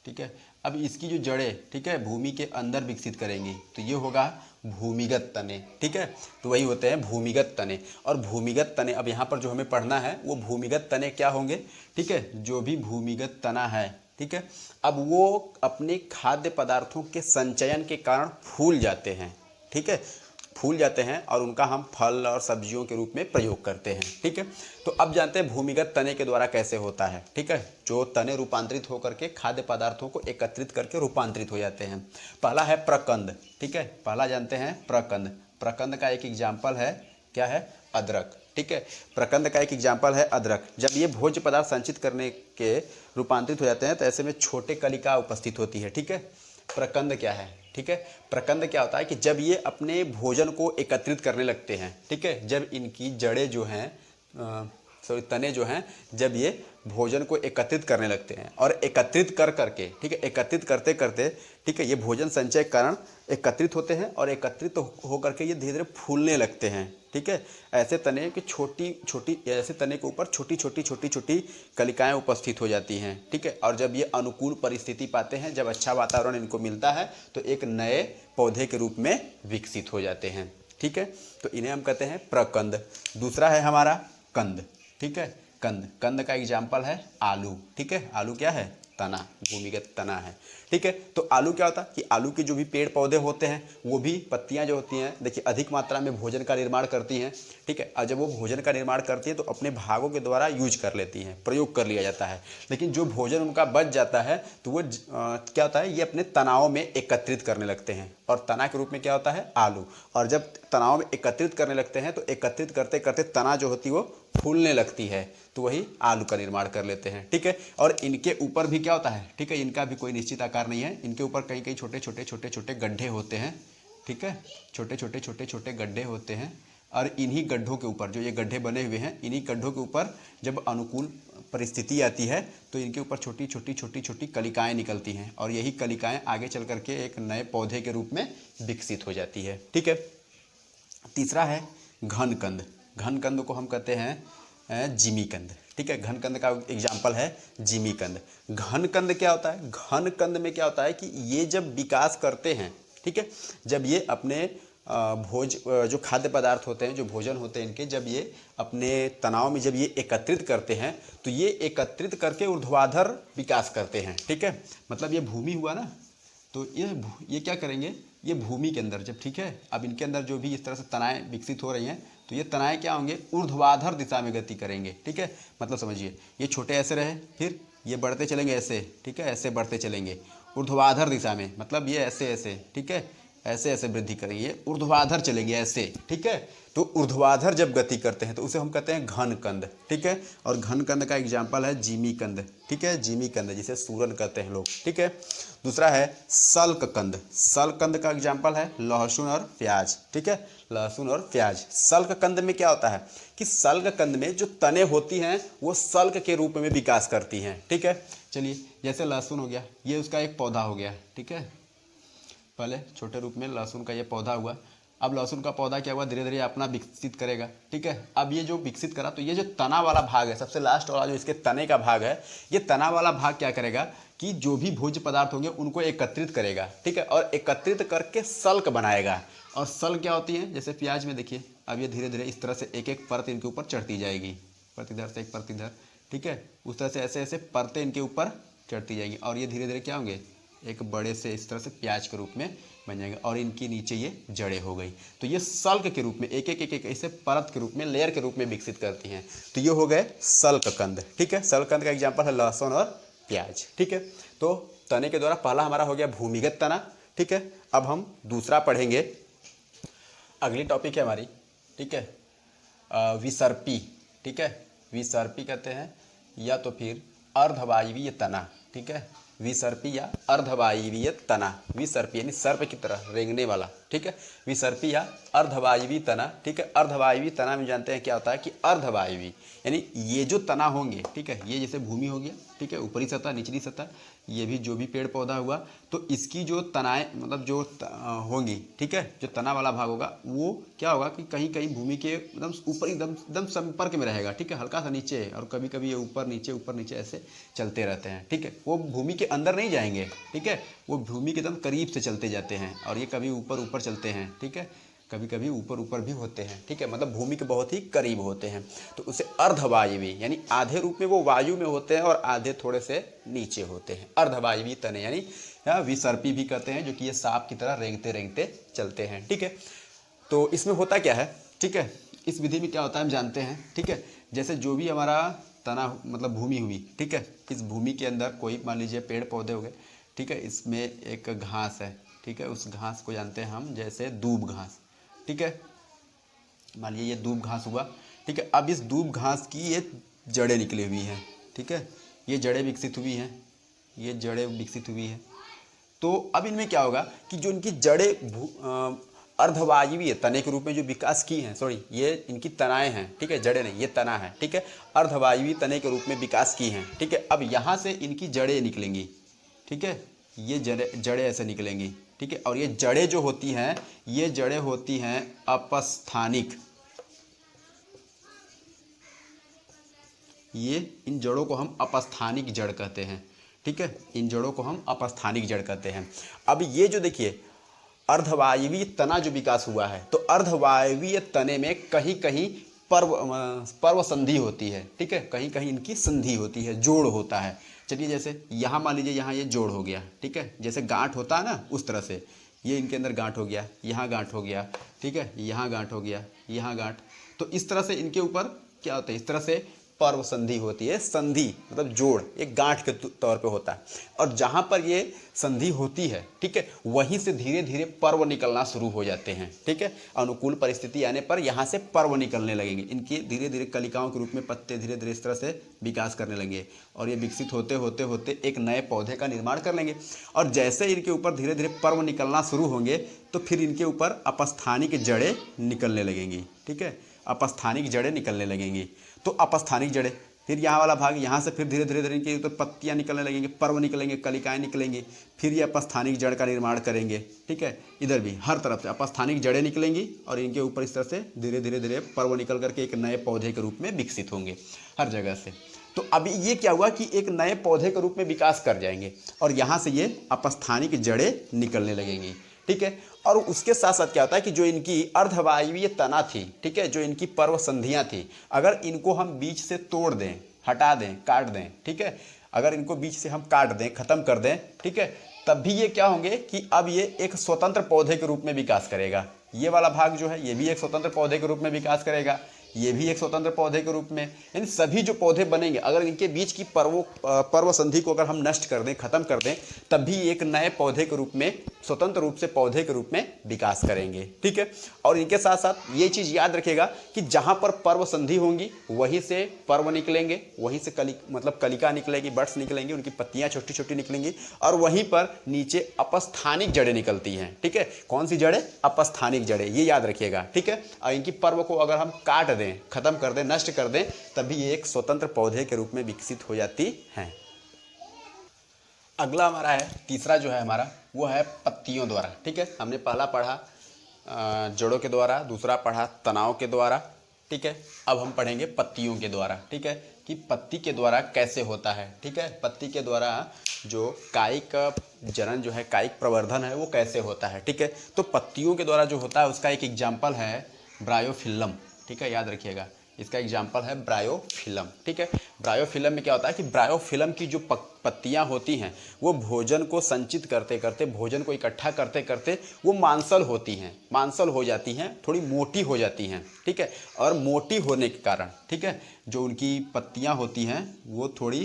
ठीक है। अब इसकी जो जड़ें, ठीक है, भूमि के अंदर विकसित करेंगी, तो ये होगा भूमिगत तने, ठीक है, तो वही होते हैं भूमिगत तने। और भूमिगत तने, अब यहाँ पर जो हमें पढ़ना है वो भूमिगत तने क्या होंगे, ठीक है, जो भी भूमिगत तना है, ठीक है, अब वो अपने खाद्य पदार्थों के संचयन के कारण फूल जाते हैं, ठीक है, फूल जाते हैं और उनका हम फल और सब्जियों के रूप में प्रयोग करते हैं। ठीक है, तो अब जानते हैं भूमिगत तने के द्वारा कैसे होता है। ठीक है, जो तने रूपांतरित होकर के खाद्य पदार्थों को एकत्रित करके रूपांतरित हो जाते हैं। पहला है प्रकंद। ठीक है, पहला जानते हैं प्रकंद। प्रकंद का एक एग्जाम्पल है, क्या है, अदरक। ठीक है, प्रकंद का एक एग्जाम्पल है अदरक। जब ये भोज्य पदार्थ संचित करने के रूपांतरित हो जाते हैं तो ऐसे में छोटे कलिका उपस्थित होती है। ठीक है, प्रकंद क्या है? ठीक है, प्रकंद क्या होता है कि जब ये अपने भोजन को एकत्रित करने लगते हैं, ठीक है, जब इनकी जड़ें जो हैं, सॉरी तने जो हैं, जब ये भोजन को एकत्रित करने लगते हैं और एकत्रित कर करके, ठीक है, एकत्रित करते करते, ठीक है, ये भोजन संचय के कारण एकत्रित होते हैं और एकत्रित हो करके ये धीरे धीरे फूलने लगते हैं। ठीक है, ऐसे तने की छोटी छोटी, ऐसे तने के ऊपर छोटी छोटी छोटी छोटी कलिकाएं उपस्थित हो जाती हैं। ठीक है, और जब ये अनुकूल परिस्थिति पाते हैं, जब अच्छा वातावरण इनको मिलता है तो एक नए पौधे के रूप में विकसित हो जाते हैं। ठीक है, तो इन्हें हम कहते हैं प्रकंद। दूसरा है हमारा कंद। ठीक है, कंद। कंद का एग्जाम्पल है आलू। ठीक है, आलू क्या है? तना, भूमिगत तना है। ठीक है, तो आलू क्या होता है कि आलू के जो भी पेड़ पौधे होते हैं वो भी पत्तियां जो होती हैं, देखिए, अधिक मात्रा में भोजन का निर्माण करती हैं। ठीक है, और जब वो भोजन का निर्माण करती हैं तो अपने भागों के द्वारा यूज कर लेती हैं, प्रयोग कर लिया जाता है। लेकिन जो भोजन उनका बच जाता है तो वो क्या होता है, ये अपने तनाव में एकत्रित करने लगते हैं और तना के रूप में क्या होता है? आलू। और जब तनाव में एकत्रित करने लगते हैं तो एकत्रित करते करते तना जो होती है वो फूलने लगती है, तो वही आलू का निर्माण कर लेते हैं। ठीक है, और इनके ऊपर भी क्या होता है? ठीक है, इनका भी कोई निश्चित आकार नहीं है, इनके ऊपर कहीं कहीं छोटे छोटे छोटे छोटे गड्ढे होते हैं। ठीक है, छोटे छोटे छोटे छोटे गड्ढे होते हैं और इन्हीं गड्ढों के ऊपर, जो ये गड्ढे बने हुए हैं, इन्हीं गड्ढों के ऊपर जब अनुकूल परिस्थिति आती है तो इनके ऊपर छोटी छोटी छोटी छोटी कलिकाएँ निकलती हैं और यही कलिकाएँ आगे चल करके एक नए पौधे के रूप में विकसित हो जाती है। ठीक है, तीसरा है घनकंद। घनकंद को हम कहते हैं जिमीकंद। ठीक है, घनकंद का एग्जाम्पल है जिमीकंद। घनकंद क्या होता है? घनकंद में क्या होता है कि ये जब विकास करते हैं, ठीक है, जब ये अपने जो खाद्य पदार्थ होते हैं, जो भोजन होते हैं इनके, जब ये अपने तनाव में जब ये एकत्रित करते हैं तो ये एकत्रित करके ऊर्ध्वाधर विकास करते हैं। ठीक है, मतलब ये भूमि हुआ ना, तो ये क्या करेंगे, ये भूमि के अंदर जब, ठीक है, अब इनके अंदर जो भी इस तरह से तनाएं विकसित हो रही हैं तो ये तनाएं क्या होंगे? ऊर्ध्वाधर दिशा में गति करेंगे। ठीक है, मतलब समझिए, ये छोटे ऐसे रहे, फिर ये बढ़ते चलेंगे ऐसे, ठीक है, ऐसे बढ़ते चलेंगे ऊर्ध्वाधर दिशा में, मतलब ये ऐसे ऐसे, ठीक है, ऐसे ऐसे वृद्धि करेंगे, ये ऊर्ध्वाधर चलेंगे ऐसे। ठीक है, तो ऊर्ध्वाधर जब गति करते हैं तो उसे हम कहते हैं घनकंद। ठीक है, और घनकंद का एग्जाम्पल है जिमीकंद। ठीक है, जिमीकंद, जिसे सूरन कहते हैं लोग। ठीक है, दूसरा है सल्ककंद। सल्ककंद का एग्जाम्पल है लहसुन और प्याज। ठीक है, लहसुन और प्याज। सल्ककंद में क्या होता है कि सल्ककंद में जो तने होती हैं वो सल्क के रूप में विकास करती हैं। ठीक है, चलिए, जैसे लहसुन हो गया, ये उसका एक पौधा हो गया। ठीक है, पहले छोटे रूप में लहसुन का ये पौधा हुआ, अब लहसुन का पौधा क्या हुआ, धीरे धीरे अपना विकसित करेगा। ठीक है, अब ये जो विकसित करा तो ये जो तना वाला भाग है, सबसे लास्ट वाला जो इसके तने का भाग है, ये तना वाला भाग क्या करेगा कि जो भी भोज्य पदार्थ होंगे उनको एकत्रित करेगा। ठीक है, और एकत्रित करके सल्क बनाएगा। और सल्क क्या होती है, जैसे प्याज में देखिए, अब ये धीरे धीरे इस तरह से एक एक परत इनके ऊपर चढ़ती जाएगी, प्रतिधर से एक प्रतिधर। ठीक है, उस तरह से ऐसे ऐसे परतें इनके ऊपर चढ़ती जाएंगी और ये धीरे धीरे क्या होंगे, एक बड़े से इस तरह से प्याज के रूप में बन जाएंगे और इनके नीचे ये जड़ें हो गई। तो ये सल्क के रूप में एक एक एक एक ऐसे परत के रूप में, लेयर के रूप में विकसित करती हैं। तो ये हो गए सल्ककंद। ठीक है, सल्ककंद का एग्जाम्पल है लहसुन और प्याज। ठीक है, तो तने के द्वारा पहला हमारा हो गया भूमिगत तना। ठीक है, अब हम दूसरा पढ़ेंगे। अगली टॉपिक है हमारी, ठीक है, विसर्पी। ठीक है, विसर्पी कहते हैं या तो फिर अर्धवायवीय तना। ठीक है, विसर्पी या अर्धवायवीय तना। विसर्पी यानी सर्प की तरह रेंगने वाला। ठीक है, विसर्पी या अर्धवायवी तना। ठीक है, अर्धवायवी तना में जानते हैं क्या होता है कि अर्धवायवी यानी ये जो तना होंगे, ठीक है, ये जैसे भूमि हो गया, ठीक है, ऊपरी सतह, निचली सतह, ये भी जो भी पेड़ पौधा हुआ, तो इसकी जो तनाएं, मतलब जो होंगी, ठीक है, जो तना वाला भाग होगा वो क्या होगा कि कहीं कहीं भूमि के एकदम ऊपर, एकदम संपर्क में रहेगा। ठीक है, हल्का सा नीचे, और कभी कभी ये ऊपर नीचे ऐसे चलते रहते हैं। ठीक है, वो भूमि के अंदर नहीं जाएंगे। ठीक है, वो भूमि के एकदम करीब से चलते जाते हैं और ये कभी ऊपर चलते हैं। ठीक है, कभी कभी ऊपर भी होते हैं। ठीक है, मतलब भूमि के बहुत ही करीब होते हैं, तो उसे अर्धवायवी यानी आधे रूप में वो वायु में होते हैं और आधे थोड़े से नीचे होते हैं। अर्धवायवी तने यानी विसर्पी भी कहते हैं, जो कि ये सांप की तरह रेंगते रेंगते चलते हैं। ठीक है, तो इसमें होता क्या है, ठीक है, इस विधि में क्या होता है हम जानते हैं, ठीक है। जैसे जो भी हमारा तना मतलब भूमि हुई, ठीक है, इस भूमि के अंदर कोई मान लीजिए पेड़ पौधे हो गए, ठीक है, इसमें एक घास है, ठीक है, उस घास को जानते हैं हम जैसे दूब घास, ठीक है, मान लीजिए ये दूब घास हुआ, ठीक है। अब इस दूब घास की ये जड़ें निकली हुई हैं, ठीक है, ये जड़ें विकसित हुई हैं, ये जड़ें विकसित हुई हैं। तो अब इनमें क्या होगा कि जो इनकी जड़ें अर्धवायवीय तने के रूप में जो विकास की हैं, सॉरी ये इनकी तनाएं हैं, ठीक है, जड़ें नहीं, ये तना है, ठीक है, अर्धवायवीय तने के रूप में विकास की हैं, ठीक है। अब यहाँ से इनकी जड़ें निकलेंगी, ठीक है, ये जड़ें ऐसे निकलेंगी, ठीक है। और ये जड़ें जो होती हैं, ये जड़ें होती हैं अपस्थानिक, ये इन जड़ों को हम अपस्थानिक जड़ कहते हैं, ठीक है, इन जड़ों को हम अपस्थानिक जड़ कहते हैं। अब ये जो देखिए अर्धवायवीय तना जो विकास हुआ है, तो अर्धवायवीय तने में कहीं कहीं पर्व संधि होती है, ठीक है, कहीं कहीं इनकी संधि होती है, जोड़ होता है। चलिए जैसे यहाँ मान लीजिए यहाँ ये जोड़ हो गया, ठीक है, जैसे गांठ होता है ना, उस तरह से ये इनके अंदर गांठ हो गया, यहाँ गांठ हो गया, ठीक है, यहाँ गांठ हो गया, यहाँ गांठ, तो इस तरह से इनके ऊपर क्या होता है, इस तरह से पर्व संधि होती है। संधि मतलब जोड़, एक गांठ के तौर पे होता है, और जहाँ पर ये संधि होती है, ठीक है, वहीं से धीरे धीरे पर्व निकलना शुरू हो जाते हैं, ठीक है। अनुकूल परिस्थिति आने पर यहाँ से पर्व निकलने लगेंगे, इनके धीरे धीरे कलिकाओं के रूप में पत्ते धीरे धीरे इस तरह से विकास करने लगेंगे, और ये विकसित होते होते होते एक नए पौधे का निर्माण कर लेंगे। और जैसे इनके ऊपर धीरे धीरे पर्व निकलना शुरू होंगे, तो फिर इनके ऊपर अपस्थानिक जड़ें निकलने लगेंगी, ठीक है, अपस्थानिक जड़ें निकलने लगेंगी। तो अपस्थानिक जड़ें, फिर यहाँ वाला भाग, यहाँ से फिर धीरे धीरे धीरे इनकी तो पत्तियाँ निकलने लगेंगी, पर्व निकलेंगे, कलिकाएँ निकलेंगी, फिर ये अपस्थानिक जड़ का निर्माण करेंगे, ठीक है। इधर भी हर तरफ से अपस्थानिक जड़ें निकलेंगी, और इनके ऊपर इस तरह से धीरे धीरे धीरे पर्व निकल करके एक नए पौधे के रूप में विकसित होंगे हर जगह से। तो अभी ये क्या हुआ कि एक नए पौधे के रूप में विकास कर जाएंगे, और यहाँ से ये अपस्थानिक जड़ें निकलने लगेंगी, ठीक है। और उसके साथ साथ क्या होता है कि जो इनकी अर्धवायवीय तना थी, ठीक है, जो इनकी पर्व संधियाँ थी, अगर इनको हम बीच से तोड़ दें, हटा दें, काट दें, ठीक है, अगर इनको बीच से हम काट दें, ख़त्म कर दें, ठीक है, तब भी ये क्या होंगे कि अब ये एक स्वतंत्र पौधे के रूप में विकास करेगा। ये वाला भाग जो है ये भी एक स्वतंत्र पौधे के रूप में विकास करेगा, ये भी एक स्वतंत्र पौधे के रूप में, यानी सभी जो पौधे बनेंगे अगर इनके बीच की पर्व संधि को अगर हम नष्ट कर दें, खत्म कर दें, तब भी एक नए पौधे के रूप में, स्वतंत्र रूप से पौधे के रूप में विकास करेंगे, ठीक है। और इनके साथ साथ ये चीज़ याद रखिएगा कि जहाँ पर पर्व संधि होंगी वहीं से पर्व निकलेंगे, वहीं से कलिका निकलेगी, बड्स निकलेंगी, उनकी पत्तियाँ छोटी छोटी निकलेंगी, और वहीं पर नीचे अपस्थानिक जड़ें निकलती हैं, ठीक है। कौन सी जड़ें? अपस्थानिक जड़ें, ये याद रखिएगा, ठीक है। और इनकी पर्व को अगर हम काट दें, खत्म कर दें, नष्ट कर दें, तभी ये एक स्वतंत्र पौधे के रूप में विकसित हो जाती हैं। अगला हमारा है, तीसरा जो है हमारा, वो है पत्तियों द्वारा, ठीक है। हमने पहला पढ़ा जड़ों के द्वारा, दूसरा पढ़ा तनाव के द्वारा, ठीक है। अब हम पढ़ेंगे पत्तियों के द्वारा, ठीक है, कि पत्ती के द्वारा कैसे होता है, ठीक है। पत्ती के द्वारा जो कायिक जनन जो है, कायिक प्रवर्धन है, वो कैसे होता है, ठीक है। तो पत्तियों के द्वारा जो होता है उसका एक एग्जाम्पल है ब्रायोफिल्लम, ठीक है, याद रखिएगा, इसका एग्जाम्पल है ब्रायोफिल्लम, ठीक है। ब्रायोफिल्लम में क्या होता है कि ब्रायोफिल्म की जो पत्तियां होती हैं वो भोजन को संचित करते करते, भोजन को इकट्ठा करते करते वो मांसल होती हैं, मांसल हो जाती हैं, थोड़ी मोटी हो जाती हैं, ठीक है। और मोटी होने के कारण, ठीक है, जो उनकी पत्तियां होती हैं वो थोड़ी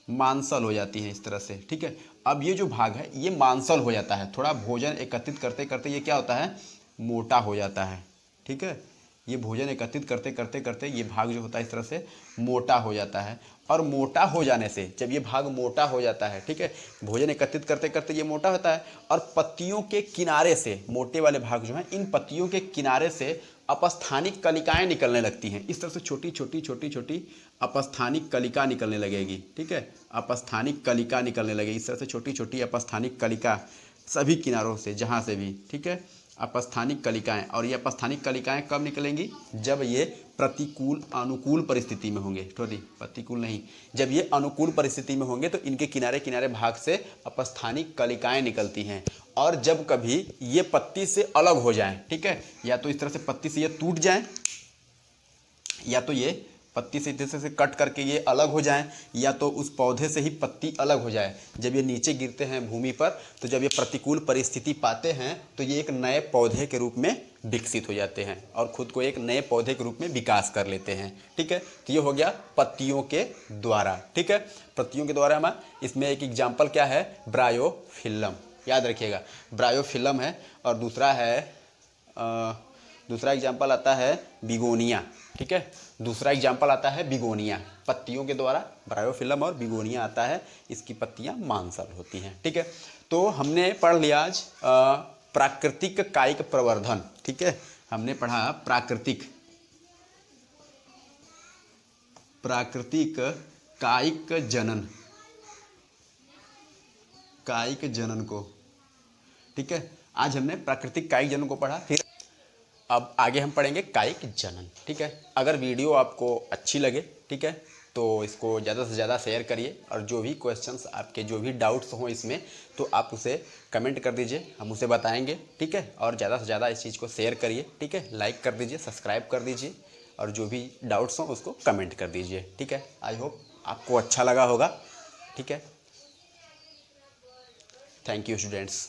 मांसल हो जाती हैं इस तरह से, ठीक है। अब ये जो भाग है ये मांसल हो जाता है, थोड़ा भोजन एकत्रित करते करते ये क्या होता है, मोटा हो जाता है, ठीक है। ये भोजन एकत्रित करते करते करते ये भाग जो होता है इस तरह से मोटा हो जाता है, और मोटा हो जाने से, जब ये भाग मोटा हो जाता है, ठीक है, भोजन एकत्रित करते करते ये मोटा होता है, और पत्तियों के किनारे से, मोटे वाले भाग जो हैं, इन पत्तियों के किनारे से अपस्थानिक कलिकाएं निकलने लगती हैं, इस तरह से छोटी छोटी छोटी छोटी अपस्थानिक कलिका निकलने लगेगी, ठीक है, अपस्थानिक कलिका निकलने लगेगी, इस तरह से छोटी छोटी अपस्थानिक कलिका सभी किनारों से, जहाँ से भी, ठीक है, अपस्थानिक कलिकाएं। और ये अपस्थानिक कलिकाएं कब निकलेंगी? जब ये प्रतिकूल अनुकूल परिस्थिति में होंगे, सॉरी प्रतिकूल नहीं, जब ये अनुकूल परिस्थिति में होंगे तो इनके किनारे किनारे भाग से अपस्थानिक कलिकाएं निकलती हैं। और जब कभी ये पत्ती से अलग हो जाएं, ठीक है, या तो इस तरह से पत्ती से ये टूट जाएं, या तो ये पत्ती से जैसे से कट करके ये अलग हो जाएं, या तो उस पौधे से ही पत्ती अलग हो जाए। जब ये नीचे गिरते हैं भूमि पर, तो जब ये प्रतिकूल परिस्थिति पाते हैं तो ये एक नए पौधे के रूप में विकसित हो जाते हैं और खुद को एक नए पौधे के रूप में विकास कर लेते हैं। ठीक है, तो ये हो गया पत्तियों के द्वारा। ठीक है, पत्तियों के द्वारा में इसमें एक एग्जाम्पल क्या है, ब्रायोफिल्लम, याद रखिएगा ब्रायोफिल्लम है। और दूसरा है दूसरा एग्जाम्पल आता है बिगोनिया। ठीक है, दूसरा एग्जाम्पल आता है बिगोनिया, पत्तियों के द्वारा ब्रायोफिल्लम और बिगोनिया आता है, इसकी पत्तियां मांसल होती हैं। ठीक है, तो हमने पढ़ लिया आज प्राकृतिक कायिक प्रवर्धन। ठीक है, हमने पढ़ा प्राकृतिक कायिक जनन को। ठीक है, आज हमने प्राकृतिक कायिक जनन को पढ़ा। फिर अब आगे हम पढ़ेंगे कायिक जनन। ठीक है, अगर वीडियो आपको अच्छी लगे, ठीक है, तो इसको ज़्यादा से ज़्यादा शेयर करिए और जो भी क्वेश्चंस आपके, जो भी डाउट्स हों इसमें, तो आप उसे कमेंट कर दीजिए, हम उसे बताएंगे। ठीक है, और ज़्यादा से ज़्यादा इस चीज़ को शेयर करिए। ठीक है, लाइक कर दीजिए, सब्सक्राइब कर दीजिए और जो भी डाउट्स हों उसको कमेंट कर दीजिए। ठीक है, आई होप आपको अच्छा लगा होगा। ठीक है, थैंक यू स्टूडेंट्स।